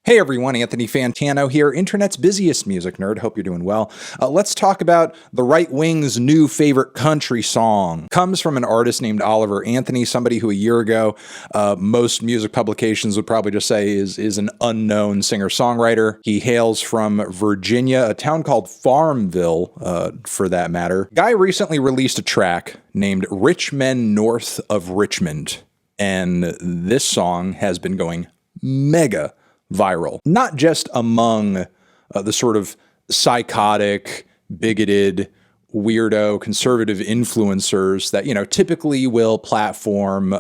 Hey everyone, Anthony Fantano here, internet's busiest music nerd. Hope you're doing well. Let's talk about the right wing's new favorite country song. Comes from an artist named Oliver Anthony, somebody who a year ago, most music publications would probably just say is an unknown singer-songwriter. He hails from Virginia, a town called Farmville, for that matter. Guy recently released a track named Men North of Richmond, and this song has been going mega viral, not just among the sort of psychotic, bigoted, weirdo, conservative influencers that, typically will platform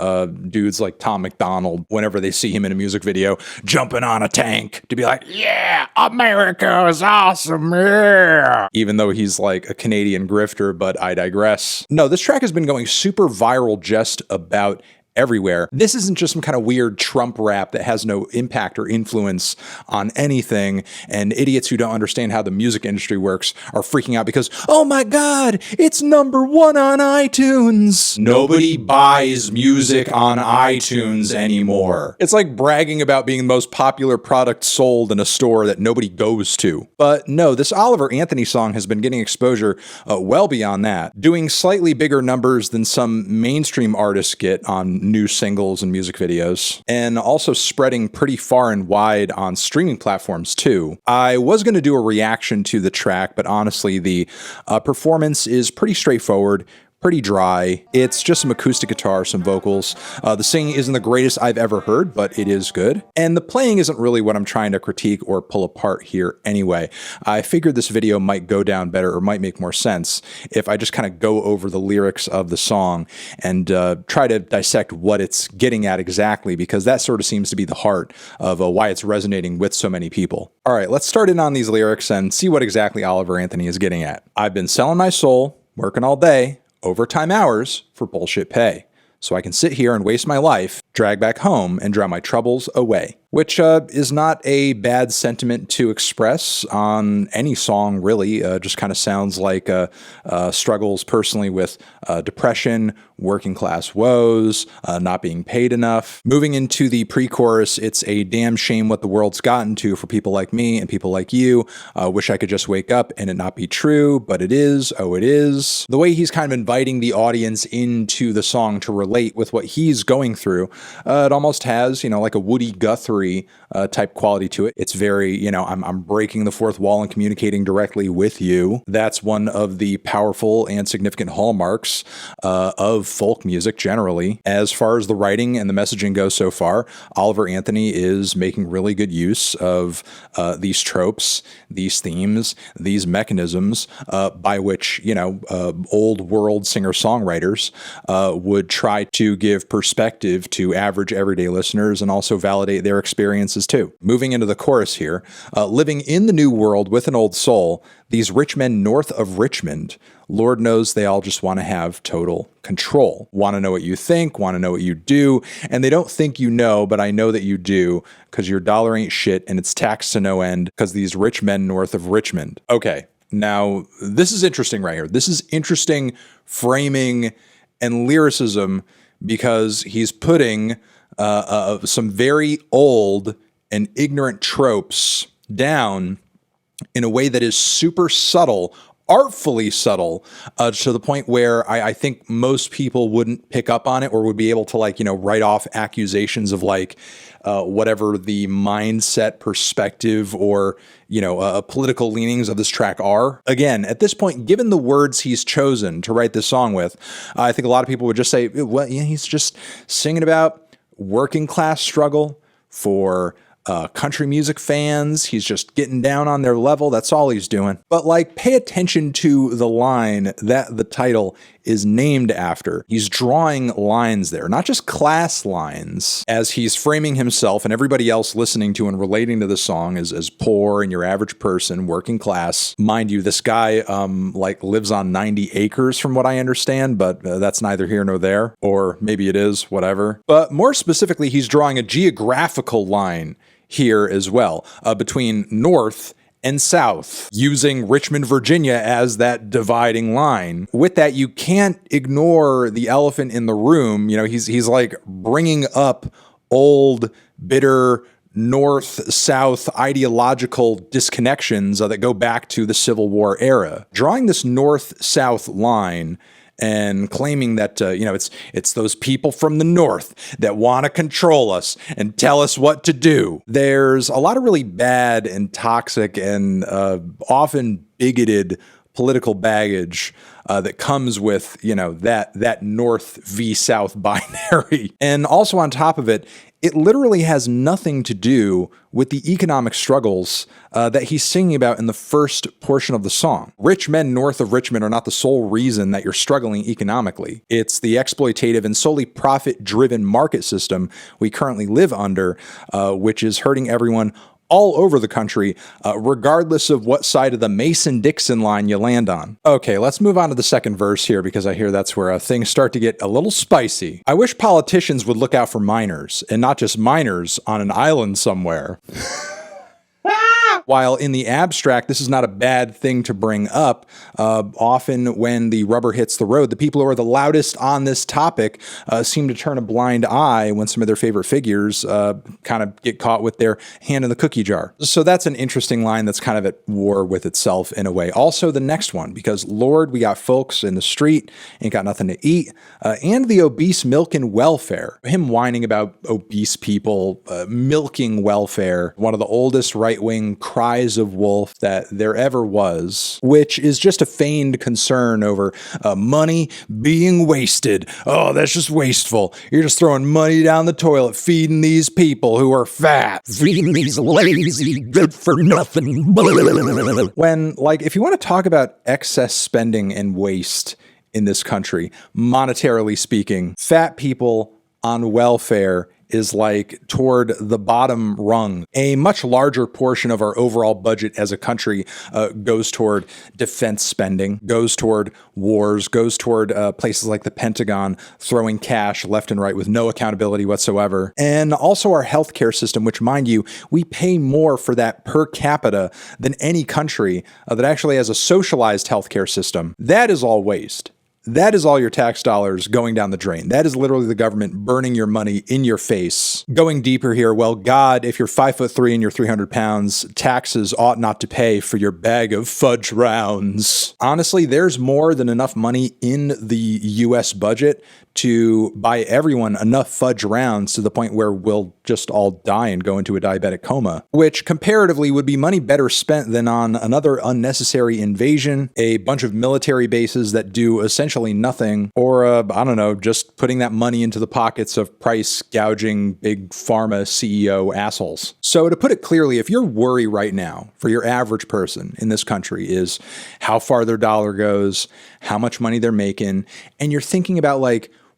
dudes like Tom McDonald whenever they see him in a music video jumping on a tank to be like, yeah, America is awesome, yeah. Even though he's like a Canadian grifter, but I digress. No, this track has been going super viral just about everywhere. This isn't just some kind of weird Trump rap that has no impact or influence on anything, and idiots who don't understand how the music industry works are freaking out because, oh my God, it's #1 on iTunes. Nobody buys music on iTunes anymore. It's like bragging about being the most popular product sold in a store that nobody goes to. But no, this Oliver Anthony song has been getting exposure well beyond that, doing slightly bigger numbers than some mainstream artists get on new singles and music videos, and also spreading pretty far and wide on streaming platforms too. I was going to do a reaction to the track, but honestly, the performance is pretty straightforward, pretty dry. It's just some acoustic guitar, some vocals. The singing isn't the greatest I've ever heard, but it is good. And the playing isn't really what I'm trying to critique or pull apart here anyway. I figured this video might go down better or might make more sense if I just kind of go over the lyrics of the song and try to dissect what it's getting at exactly, because that sort of seems to be the heart of why it's resonating with so many people. All right, let's start in on these lyrics and see what exactly Oliver Anthony is getting at. I've been selling my soul, working all day, overtime hours for bullshit pay, so I can sit here and waste my life, drag back home, and drown my troubles away. Which is not a bad sentiment to express on any song, really. Just kind of sounds like struggles personally with depression, working class woes, not being paid enough. Moving into the pre-chorus, it's a damn shame what the world's gotten to for people like me and people like you. Wish I could just wake up and it not be true, but it is. Oh, it is. The way he's kind of inviting the audience into the song to relate with what he's going through, it almost has, like a Woody Guthrie type quality to it. It's very, I'm breaking the fourth wall and communicating directly with you. That's one of the powerful and significant hallmarks of folk music generally. As far as the writing and the messaging goes so far, Oliver Anthony is making really good use of these tropes, these themes, these mechanisms by which, old world singer-songwriters would try to give perspective to average everyday listeners and also validate their experiences too. Moving into the chorus here, living in the new world with an old soul, these rich men north of Richmond, Lord knows they all just want to have total control. Want to know what you think, want to know what you do, and they don't think you know, but I know that you do, because your dollar ain't shit and it's taxed to no end, because these rich men north of Richmond. Okay, now this is interesting right here. This is interesting framing and lyricism, because he's putting some very old and ignorant tropes down in a way that is super subtle, artfully subtle, to the point where I think most people wouldn't pick up on it or would be able to write off accusations of whatever the mindset, perspective, or political leanings of this track are. Again, at this point, given the words he's chosen to write this song with, I think a lot of people would just say, well, he's just singing about working class struggle for country music fans. He's just getting down on their level. That's all he's doing. But pay attention to the line that the title is named after. He's drawing lines there, not just class lines, as he's framing himself and everybody else listening to and relating to the song as poor and your average person, working class. Mind you, this guy lives on 90 acres from what I understand, but that's neither here nor there, or maybe it is, whatever. But more specifically, he's drawing a geographical line here as well, between north and south, using Richmond, Virginia as that dividing line. With that, you can't ignore the elephant in the room. He's bringing up old, bitter, North-South ideological disconnections that go back to the Civil War era. Drawing this North-South line and claiming that, it's those people from the North that want to control us and tell us what to do. There's a lot of really bad and toxic and often bigoted political baggage that comes with, that North v South binary. And also on top of it, it literally has nothing to do with the economic struggles that he's singing about in the first portion of the song. Rich men north of Richmond are not the sole reason that you're struggling economically. It's the exploitative and solely profit-driven market system we currently live under, which is hurting everyone all over the country, regardless of what side of the Mason-Dixon line you land on. Okay, let's move on to the second verse here, because I hear that's where things start to get a little spicy. I wish politicians would look out for minors, and not just minors on an island somewhere. While in the abstract, this is not a bad thing to bring up, often when the rubber hits the road, the people who are the loudest on this topic seem to turn a blind eye when some of their favorite figures kind of get caught with their hand in the cookie jar. So that's an interesting line that's kind of at war with itself in a way. Also the next one, because Lord, we got folks in the street, ain't got nothing to eat, and the obese milking welfare. Him whining about obese people milking welfare, one of the oldest right-wing cries of wolf that there ever was, which is just a feigned concern over money being wasted. Oh, that's just wasteful. You're just throwing money down the toilet, feeding these people who are fat. Feeding these lazy, good for nothing. When, if you want to talk about excess spending and waste in this country, monetarily speaking, fat people on welfare is toward the bottom rung. A much larger portion of our overall budget as a country goes toward defense spending, goes toward wars, goes toward places like the Pentagon throwing cash left and right with no accountability whatsoever. And also our healthcare system, which, mind you, we pay more for that per capita than any country that actually has a socialized healthcare system. That is all waste. That is all your tax dollars going down the drain. That is literally the government burning your money in your face. Going deeper here, well, God, if you're 5'3" and you're 300 pounds, taxes ought not to pay for your bag of fudge rounds. Honestly, there's more than enough money in the US budget to buy everyone enough fudge rounds to the point where we'll just all die and go into a diabetic coma, which comparatively would be money better spent than on another unnecessary invasion, a bunch of military bases that do essentially nothing, or just putting that money into the pockets of price gouging big pharma CEO assholes. So to put it clearly, if your worry right now for your average person in this country is how far their dollar goes, how much money they're making, and you're thinking about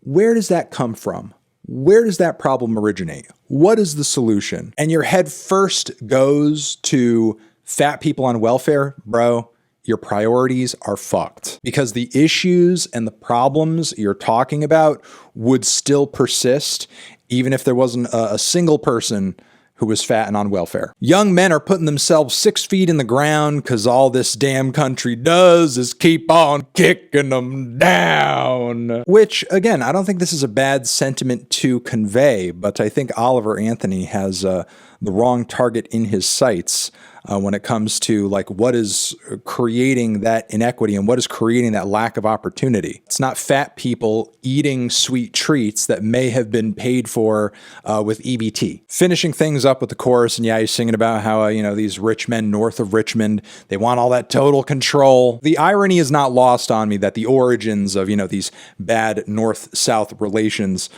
where does that come from? Where does that problem originate? What is the solution? And your head first goes to fat people on welfare, bro, your priorities are fucked. Because the issues and the problems you're talking about would still persist even if there wasn't a single person who was fat and on welfare. Young men are putting themselves 6 feet in the ground because all this damn country does is keep on kicking them down. Which, again, I don't think this is a bad sentiment to convey, but I think Oliver Anthony has the wrong target in his sights when it comes to what is creating that inequity and what is creating that lack of opportunity. It's not fat people eating sweet treats that may have been paid for with EBT. Finishing things up with the chorus, and he's singing about how, these rich men north of Richmond, they want all that total control. The irony is not lost on me that the origins of, these bad north-south relations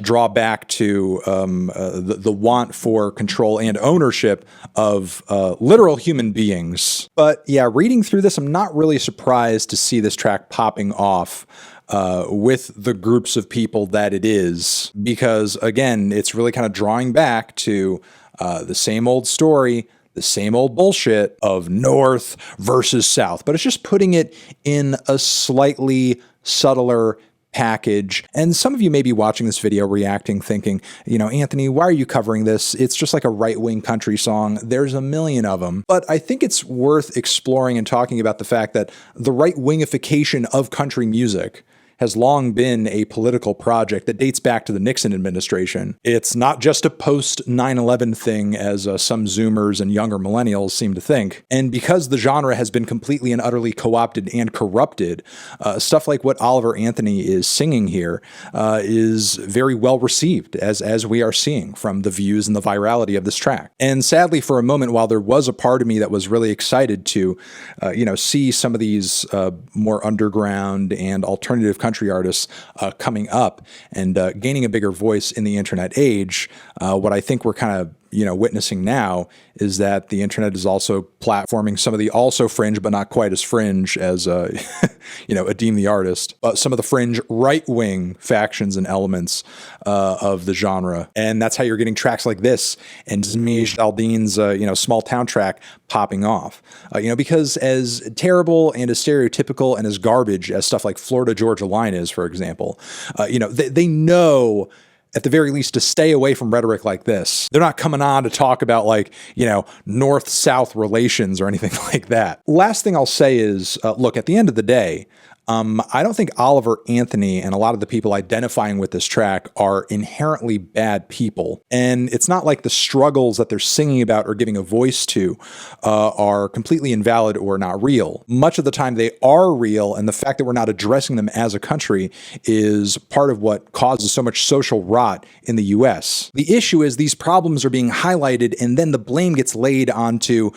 draw back to the want for control and ownership of literal human beings. But yeah, reading through this, I'm not really surprised to see this track popping off with the groups of people that it is, because again, it's really kind of drawing back to the same old story, the same old bullshit of North versus South, but it's just putting it in a slightly subtler package. And some of you may be watching this video reacting, thinking, Anthony, why are you covering this? It's just like a right-wing country song. There's a million of them. But I think it's worth exploring and talking about the fact that the right-wingification of country music has long been a political project that dates back to the Nixon administration. It's not just a post 9/11 thing, as some Zoomers and younger millennials seem to think. And because the genre has been completely and utterly co-opted and corrupted, stuff like what Oliver Anthony is singing here is very well received, as we are seeing from the views and the virality of this track. And sadly, for a moment, while there was a part of me that was really excited to, see some of these more underground and alternative country artists coming up and gaining a bigger voice in the internet age, what I think we're kind of witnessing now is that the internet is also platforming some of the also fringe, but not quite as fringe as, Adeem the artist, some of the fringe right-wing factions and elements of the genre. And that's how you're getting tracks like this and Zmij Aldin's, small town track popping off. Because as terrible and as stereotypical and as garbage as stuff like Florida Georgia Line is, for example, they know at the very least to stay away from rhetoric like this. They're not coming on to talk about north-south relations or anything like that. Last thing I'll say is, look, at the end of the day, I don't think Oliver Anthony and a lot of the people identifying with this track are inherently bad people. And it's not like the struggles that they're singing about or giving a voice to are completely invalid or not real. Much of the time they are real, and the fact that we're not addressing them as a country is part of what causes so much social rot in the US. The issue is these problems are being highlighted and then the blame gets laid onto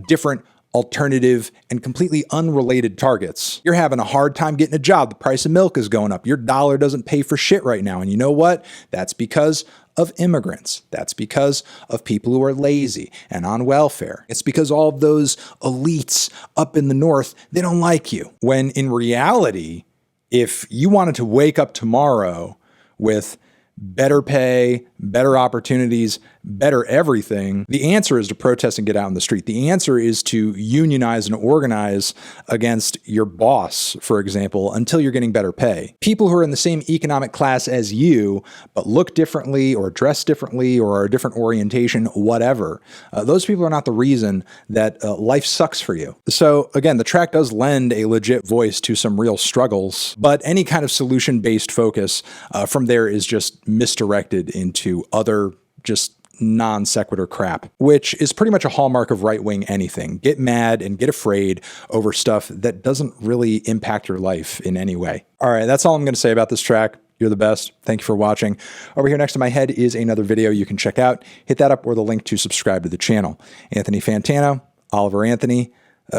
different alternative and completely unrelated targets. You're having a hard time getting a job. The price of milk is going up. Your dollar doesn't pay for shit right now. And you know what? That's because of immigrants. That's because of people who are lazy and on welfare. It's because all of those elites up in the north, they don't like you. When in reality, if you wanted to wake up tomorrow with better pay, better opportunities, better everything, the answer is to protest and get out in the street. The answer is to unionize and organize against your boss, for example, until you're getting better pay. People who are in the same economic class as you, but look differently or dress differently or are a different orientation, whatever, those people are not the reason that life sucks for you. So again, the track does lend a legit voice to some real struggles, but any kind of solution-based focus from there is just misdirected into other just non sequitur crap, which is pretty much a hallmark of right-wing anything. Get mad and get afraid over stuff that doesn't really impact your life in any way. All right, that's all I'm going to say about this track. You're the best. Thank you for watching. Over here next to my head is another video you can check out. Hit that up or the link to subscribe to the channel. Anthony Fantano, Oliver Anthony,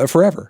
forever.